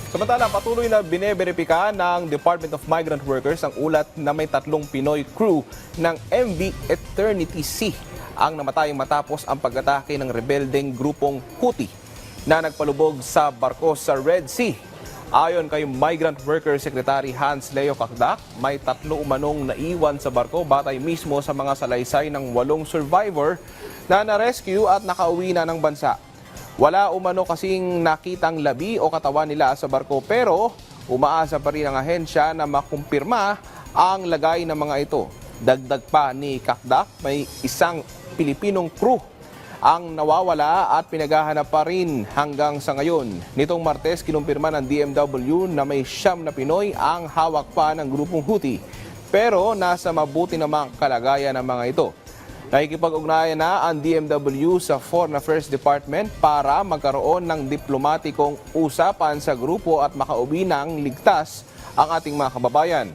Samantala, patuloy na bineberipika ng Department of Migrant Workers ang ulat na may 3 Pinoy crew ng MV Eternity Sea ang namatay matapos ang pag-atake ng rebeldeng grupong Houthi na nagpalubog sa barko sa Red Sea. Ayon kay Migrant Worker Secretary Hans Leo Kakdak, may 3 umanong naiwan sa barko batay mismo sa mga salaysay ng 8 survivor na na-rescue at nakauwi na ng bansa. Wala umano kasing nakitang labi o katawan nila sa barko pero umaasa pa rin ang ahensya na makumpirma ang lagay ng mga ito. Dagdag pa ni Kakdak, may isang Pilipinong crew ang nawawala at pinaghahanap pa rin hanggang sa ngayon. Nitong Martes, kinumpirma ng DMW na may 9 na Pinoy ang hawak pa ng grupong Houthi. Pero nasa mabuti namang kalagayan ng mga ito. Nakikipag-ugnayan na ang DMW sa Foreign Affairs Department para magkaroon ng diplomatikong usapan sa grupo at makauwi ng ligtas ang ating mga kababayan.